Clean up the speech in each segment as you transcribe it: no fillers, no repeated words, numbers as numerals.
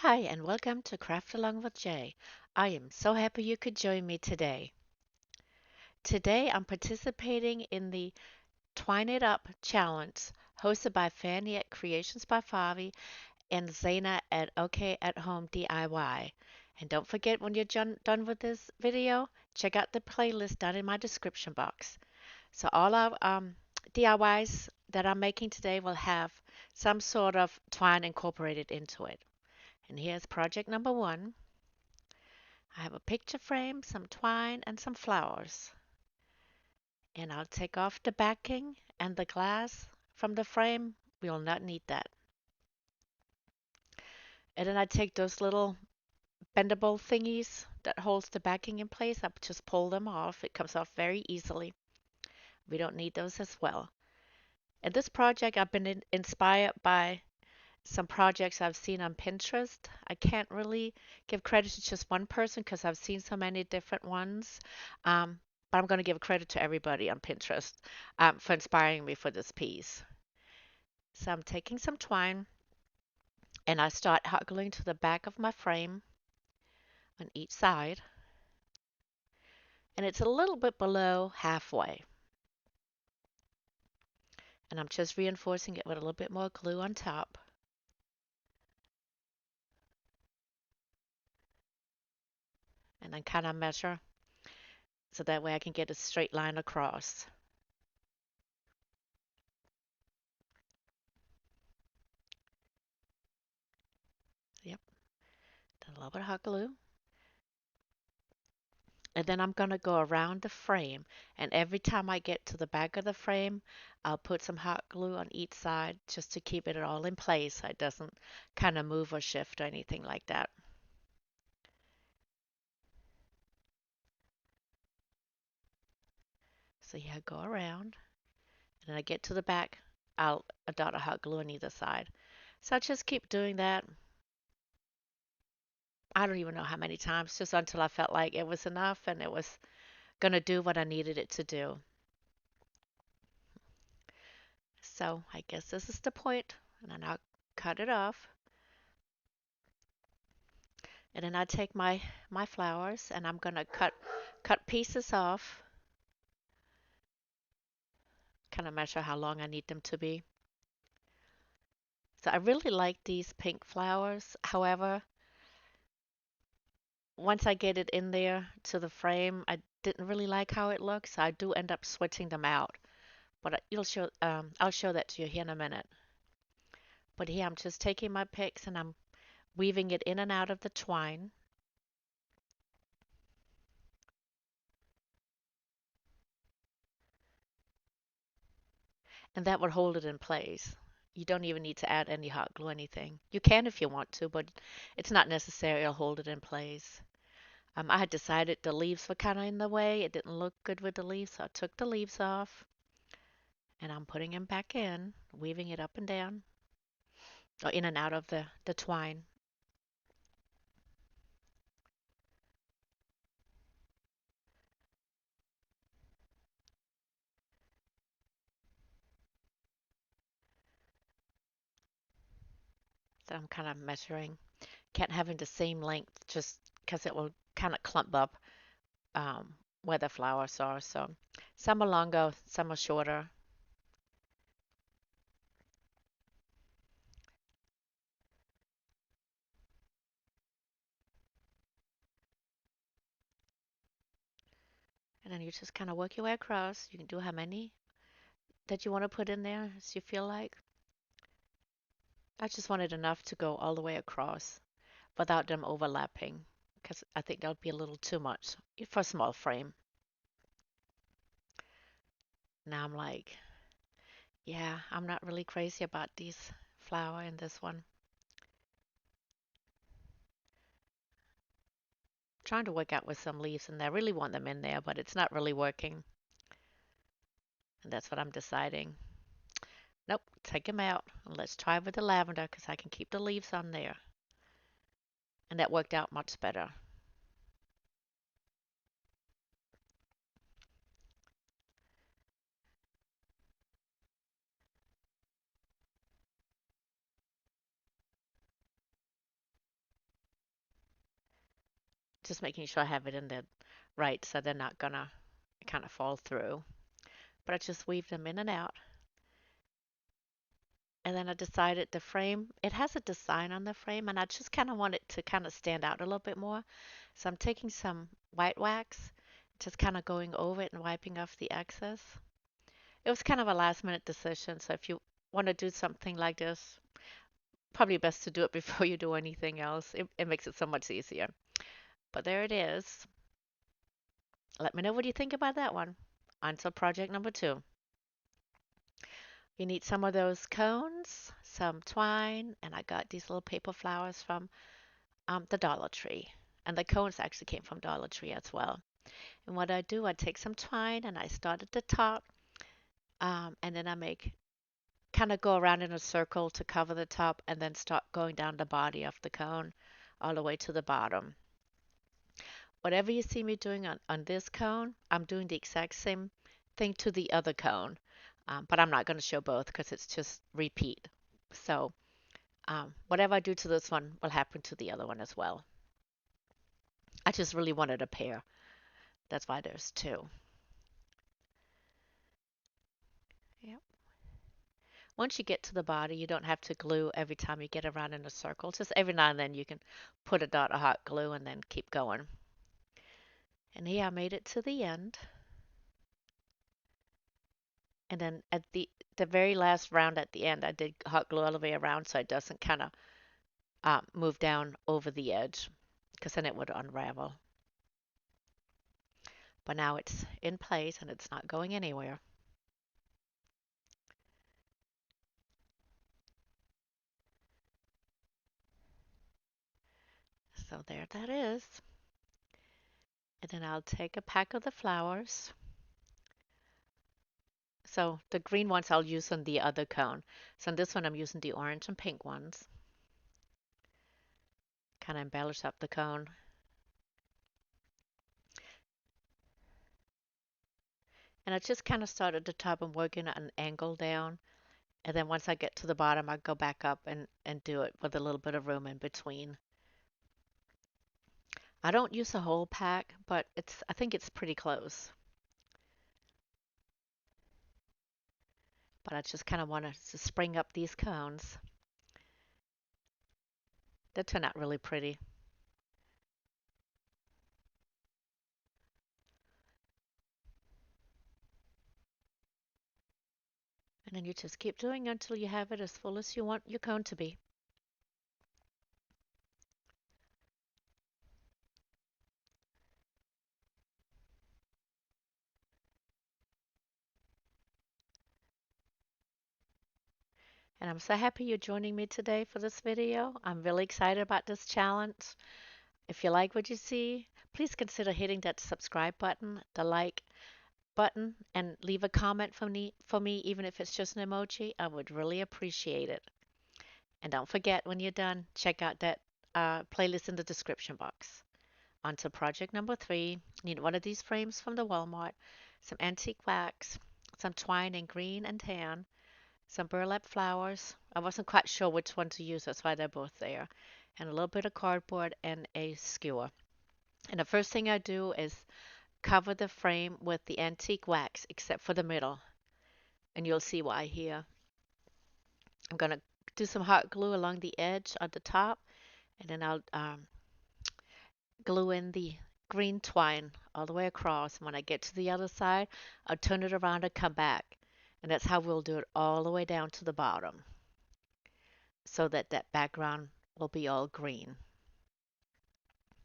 Hi, and welcome to Craft Along with Jay. I am so happy you could join me today. Today, I'm participating in the Twine It Up challenge hosted by Fanny at Creations by Favi and Zaina at OK at Home DIY. And don't forget, when you're done with this video, check out the playlist down in my description box. So all our DIYs that I'm making today will have some sort of twine incorporated into it. And here's project number one. I have a picture frame, some twine, and some flowers. And I'll take off the backing and the glass from the frame. We will not need that. And then I take those little bendable thingies that holds the backing in place. I just pull them off. It comes off very easily. We don't need those as well. In this project, I've been inspired by some projects I've seen on Pinterest. I can't really give credit to just one person because I've seen so many different ones. But I'm going to give credit to everybody on Pinterest for inspiring me for this piece. So I'm taking some twine and I start hot gluing to the back of my frame on each side. And it's a little bit below halfway. And I'm just reinforcing it with a little bit more glue on top. And then kind of measure so that way I can get a straight line across. Yep, then a little bit of hot glue. And then I'm going to go around the frame. And every time I get to the back of the frame, I'll put some hot glue on each side just to keep it all in place so it doesn't kind of move or shift or anything like that. So yeah, go around. And then I get to the back, I'll dot a hot glue on either side. So I just keep doing that. I don't even know how many times, just until I felt like it was enough and it was going to do what I needed it to do. So I guess this is the point, and then I'll cut it off. And then I take my flowers and I'm gonna cut pieces off, kind of measure how long I need them to be. So I really like these pink flowers. However, once I get it in there to the frame, I didn't really like how it looks. So I do end up switching them out. But I'll show that to you here in a minute. But here I'm just taking my picks and I'm weaving it in and out of the twine. And that would hold it in place. You don't even need to add any hot glue or anything. You can if you want to, but it's not necessary. It'll hold it in place. I had decided the leaves were kind of in the way. It didn't look good with the leaves, so I took the leaves off and I'm putting them back in, weaving it up and down, or in and out of the twine. So I'm kind of measuring. Can't have it the same length just because it will kind of clump up where the flowers are. So some are longer, some are shorter. And then you just kind of work your way across. You can do how many that you want to put in there as you feel like. I just wanted enough to go all the way across without them overlapping because I think that would be a little too much for a small frame. Now I'm like, yeah, I'm not really crazy about these flower in this one. Trying to work out with some leaves and I really want them in there, but it's not really working. And that's what I'm deciding. Nope, take them out and let's try with the lavender because I can keep the leaves on there. And that worked out much better. Just making sure I have it in the right so they're not gonna kind of fall through. But I just weave them in and out. And then I decided the frame, it has a design on the frame, and I just kind of want it to kind of stand out a little bit more. So I'm taking some white wax, just kind of going over it and wiping off the excess. It was kind of a last minute decision, so if you want to do something like this, probably best to do it before you do anything else. It makes it so much easier. But there it is. Let me know what you think about that one. On to project number two. You need some of those cones, some twine, and I got these little paper flowers from the Dollar Tree. And the cones actually came from Dollar Tree as well. And what I do, I take some twine and I start at the top, and then I make kind of go around in a circle to cover the top, and then start going down the body of the cone all the way to the bottom. Whatever you see me doing on this cone, I'm doing the exact same thing to the other cone. But I'm not going to show both because it's just repeat. So whatever I do to this one will happen to the other one as well. I just really wanted a pair. That's why there's two. Yep. Once you get to the body, you don't have to glue every time you get around in a circle. Just every now and then you can put a dot of hot glue and then keep going. And here I made it to the end. And then at the very last round at the end, I did hot glue all the way around so it doesn't kind of move down over the edge because then it would unravel. But now it's in place and it's not going anywhere. So there that is. And then I'll take a pack of the flowers. So the green ones I'll use on the other cone. So on this one I'm using the orange and pink ones. Kind of embellish up the cone. And I just kind of start at the top and working at an angle down. And then once I get to the bottom, I go back up and do it with a little bit of room in between. I don't use a whole pack, but I think it's pretty close. But I just kind of want to spring up these cones. They turn out really pretty. And then you just keep doing until you have it as full as you want your cone to be. And I'm so happy you're joining me today for this video. I'm really excited about this challenge. If you like what you see, please consider hitting that subscribe button, the like button, and leave a comment for me, even if it's just an emoji. I would really appreciate it. And don't forget, when you're done, check out that playlist in the description box. On to project number three. Need one of these frames from the Walmart, some antique wax, some twine in green and tan, some burlap flowers. I wasn't quite sure which one to use, that's why they're both there. And a little bit of cardboard and a skewer. And the first thing I do is cover the frame with the antique wax, except for the middle. And you'll see why here. I'm going to do some hot glue along the edge at the top, and then I'll glue in the green twine all the way across. And when I get to the other side, I'll turn it around and come back. And that's how we'll do it all the way down to the bottom, so that that background will be all green.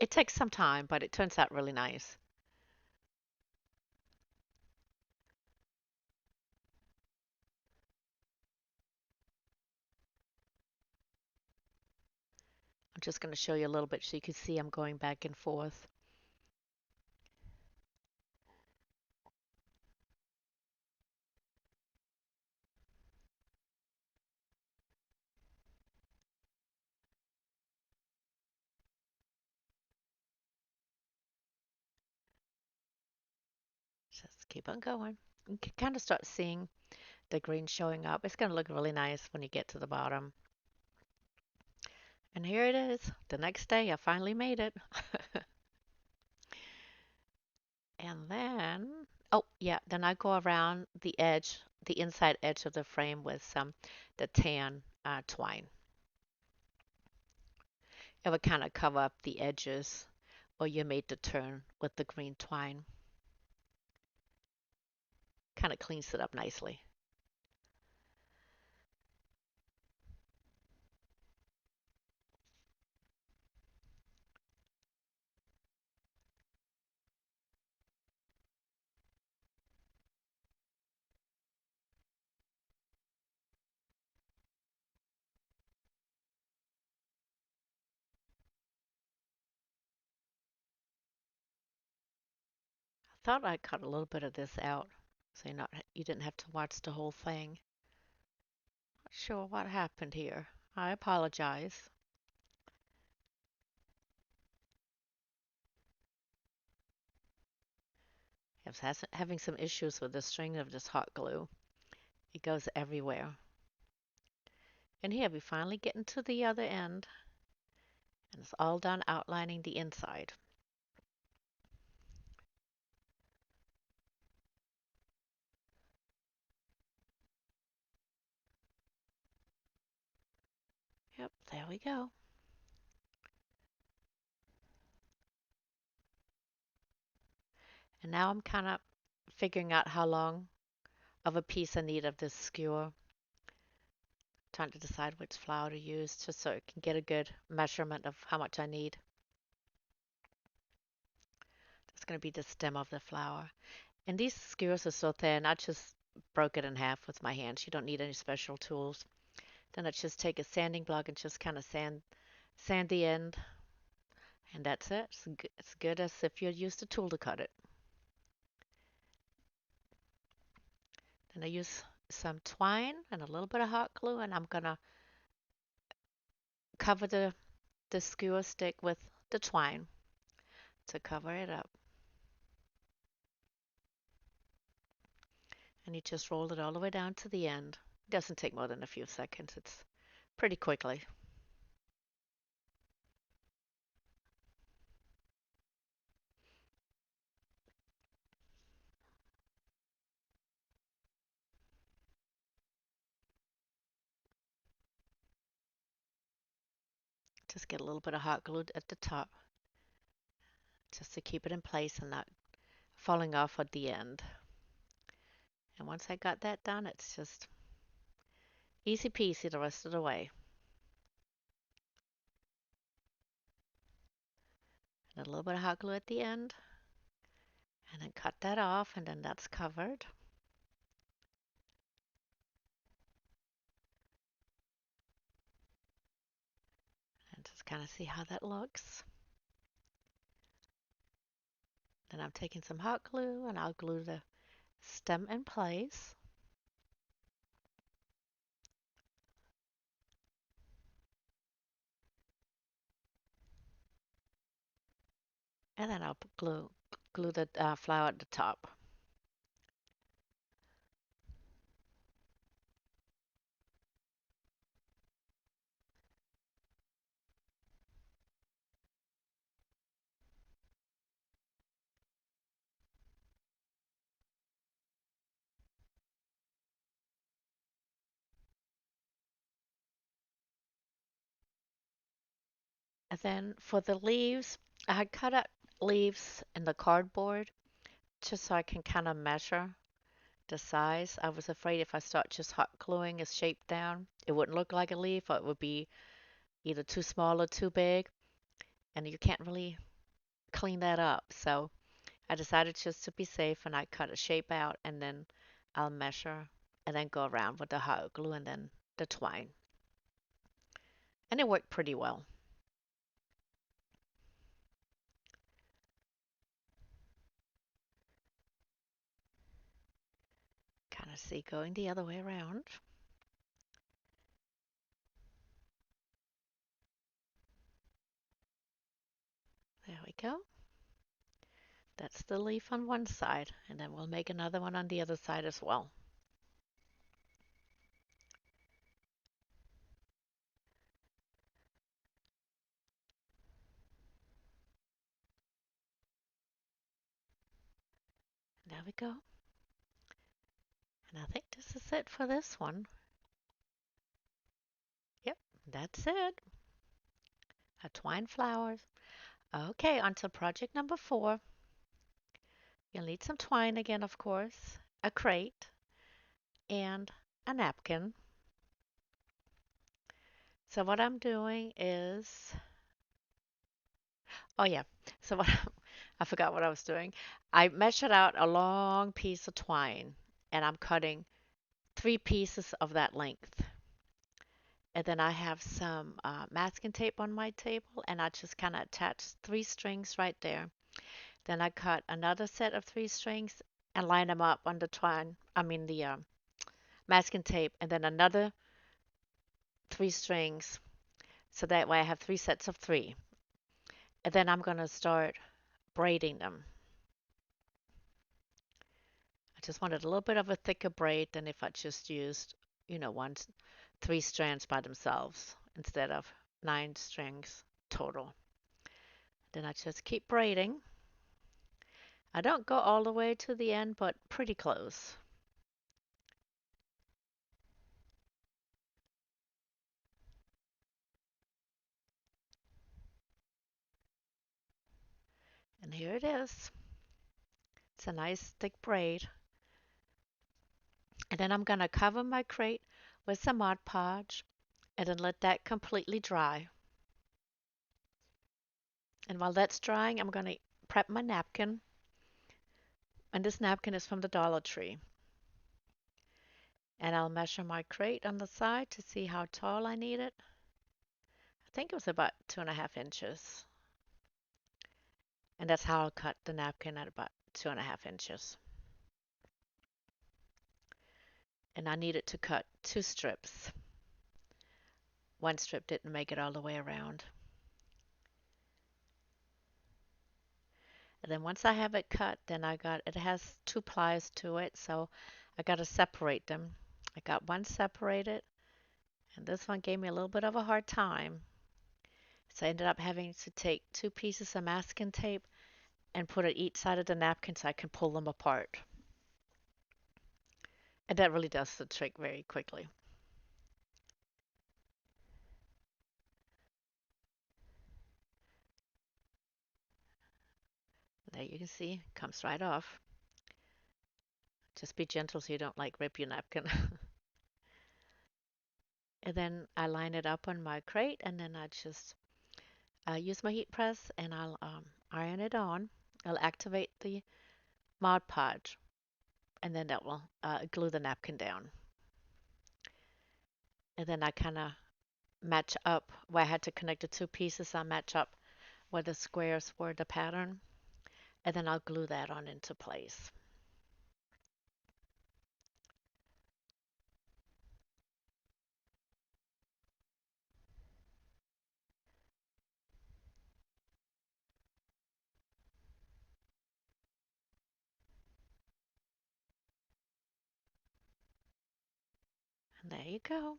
It takes some time, but it turns out really nice. I'm just going to show you a little bit so you can see I'm going back and forth. Just keep on going. You can kind of start seeing the green showing up. It's going to look really nice when you get to the bottom. And here it is. The next day, I finally made it. And then, oh yeah, then I go around the edge, the inside edge of the frame with some the tan twine. It would kind of cover up the edges or you made the turn with the green twine. Kind of cleans it up nicely. I thought I cut a little bit of this out so you didn't have to watch the whole thing. Not sure what happened here. I apologize. I was having some issues with the string of this hot glue. It goes everywhere. And here we finally get into the other end, and it's all done outlining the inside. Yep, there we go. And now I'm kind of figuring out how long of a piece I need of this skewer. Trying to decide which flour to use just so I can get a good measurement of how much I need. That's going to be the stem of the flower. And these skewers are so thin, I just broke it in half with my hands. You don't need any special tools. Then I just take a sanding block and just kind of sand the end. And that's it. It's good as if you used a tool to cut it. Then I use some twine and a little bit of hot glue, and I'm going to cover the skewer stick with the twine to cover it up. And you just roll it all the way down to the end. It doesn't take more than a few seconds. It's pretty quickly. Just get a little bit of hot glue at the top just to keep it in place and not falling off at the end. And once I got that done, it's just easy peasy the rest of the way. And a little bit of hot glue at the end. And then cut that off, and then that's covered. And just kind of see how that looks. Then I'm taking some hot glue and I'll glue the stem in place. And then I'll glue the flower at the top. And then for the leaves, I had cut out leaves in the cardboard just so I can kind of measure the size. I was afraid if I start just hot gluing a shape down, it wouldn't look like a leaf or it would be either too small or too big. And you can't really clean that up. So I decided just to be safe and I cut a shape out and then I'll measure and then go around with the hot glue and then the twine. And it worked pretty well. Kind of see going the other way around. There we go. That's the leaf on one side, and then we'll make another one on the other side as well. There we go. And I think this is it for this one. Yep, that's it. A twine flowers. Okay, on to project number 4. You'll need some twine again, of course, a crate, and a napkin. So what I'm doing is, oh yeah, so what I forgot what I was doing. I measured out a long piece of twine, and I'm cutting 3 pieces of that length. And then I have some masking tape on my table, and I just kind of attach 3 strings right there. Then I cut another set of 3 strings and line them up on the twine, I mean the masking tape, and then another 3 strings. So that way I have 3 sets of 3. And then I'm going to start braiding them. I just wanted a little bit of a thicker braid than if I just used, one, 3 strands by themselves instead of 9 strings total. Then I just keep braiding. I don't go all the way to the end, but pretty close. And here it is. It's a nice thick braid. And then I'm going to cover my crate with some Mod Podge and then let that completely dry. And while that's drying, I'm going to prep my napkin. And this napkin is from the Dollar Tree. And I'll measure my crate on the side to see how tall I need it. I think it was about 2.5 inches. And that's how I'll cut the napkin, at about 2.5 inches. And I needed to cut 2 strips. One strip didn't make it all the way around. And then once I have it cut, then it has 2 plies to it, so I got to separate them. I got one separated, and this one gave me a little bit of a hard time. So I ended up having to take 2 pieces of masking tape and put it each side of the napkin so I can pull them apart. And that really does the trick very quickly. There you can see, it comes right off. Just be gentle so you don't rip your napkin. And then I line it up on my crate, and then I just use my heat press and I'll iron it on. I'll activate the Mod Podge, and then that will glue the napkin down. And then I kind of match up where I had to connect the 2 pieces. I match up where the squares were the pattern, and then I'll glue that on into place. And there you go.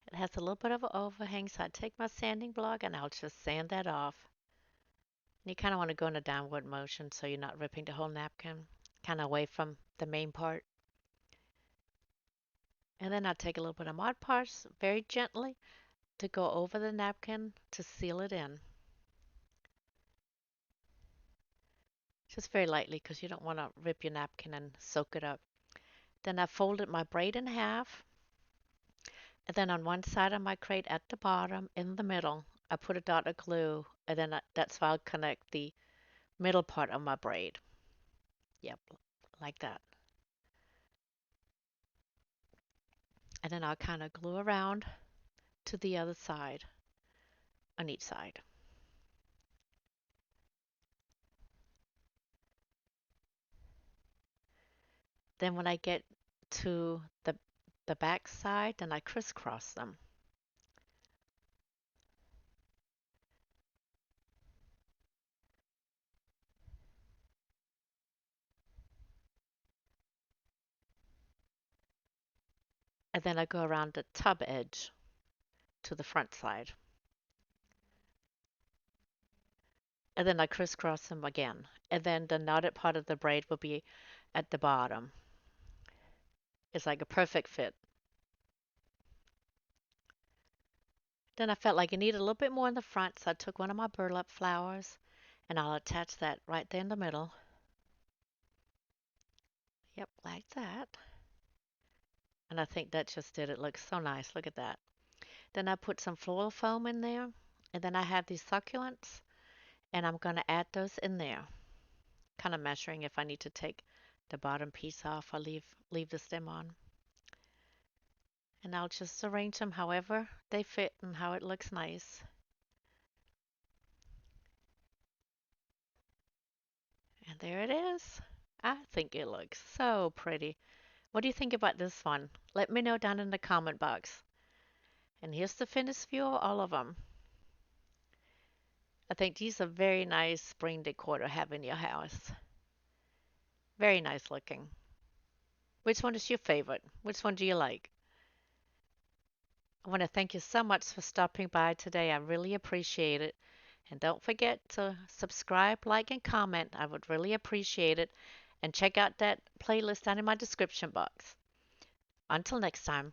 It has a little bit of an overhang, so I take my sanding block and I'll just sand that off. And you kind of want to go in a downward motion so you're not ripping the whole napkin, kind of away from the main part. And then I'll take a little bit of Mod Podge very gently to go over the napkin to seal it in. Just very lightly because you don't want to rip your napkin and soak it up. Then I folded my braid in half. And then on one side of my crate at the bottom, in the middle, I put a dot of glue. And then that's how I'll connect the middle part of my braid. Yep, like that. And then I'll kind of glue around to the other side on each side. Then when I get to the back side, then I crisscross them. And then I go around the tub edge to the front side. and then I crisscross them again. And then the knotted part of the braid will be at the bottom. It's like a perfect fit. Then I felt like it needed a little bit more in the front, so I took one of my burlap flowers and I'll attach that right there in the middle. Yep, like that. And I think that just did it look so nice. Look at that. Then I put some floral foam in there. And then I have these succulents, and I'm going to add those in there. Kind of measuring if I need to take the bottom piece off or leave the stem on. And I'll just arrange them however they fit and how it looks nice. And there it is. I think it looks so pretty. What do you think about this one? Let me know down in the comment box. And here's the finished view of all of them. I think these are very nice spring decor to have in your house. Very nice looking. Which one is your favorite? Which one do you like? I want to thank you so much for stopping by today. I really appreciate it. And don't forget to subscribe, like, and comment. I would really appreciate it. And check out that playlist down in my description box. Until next time.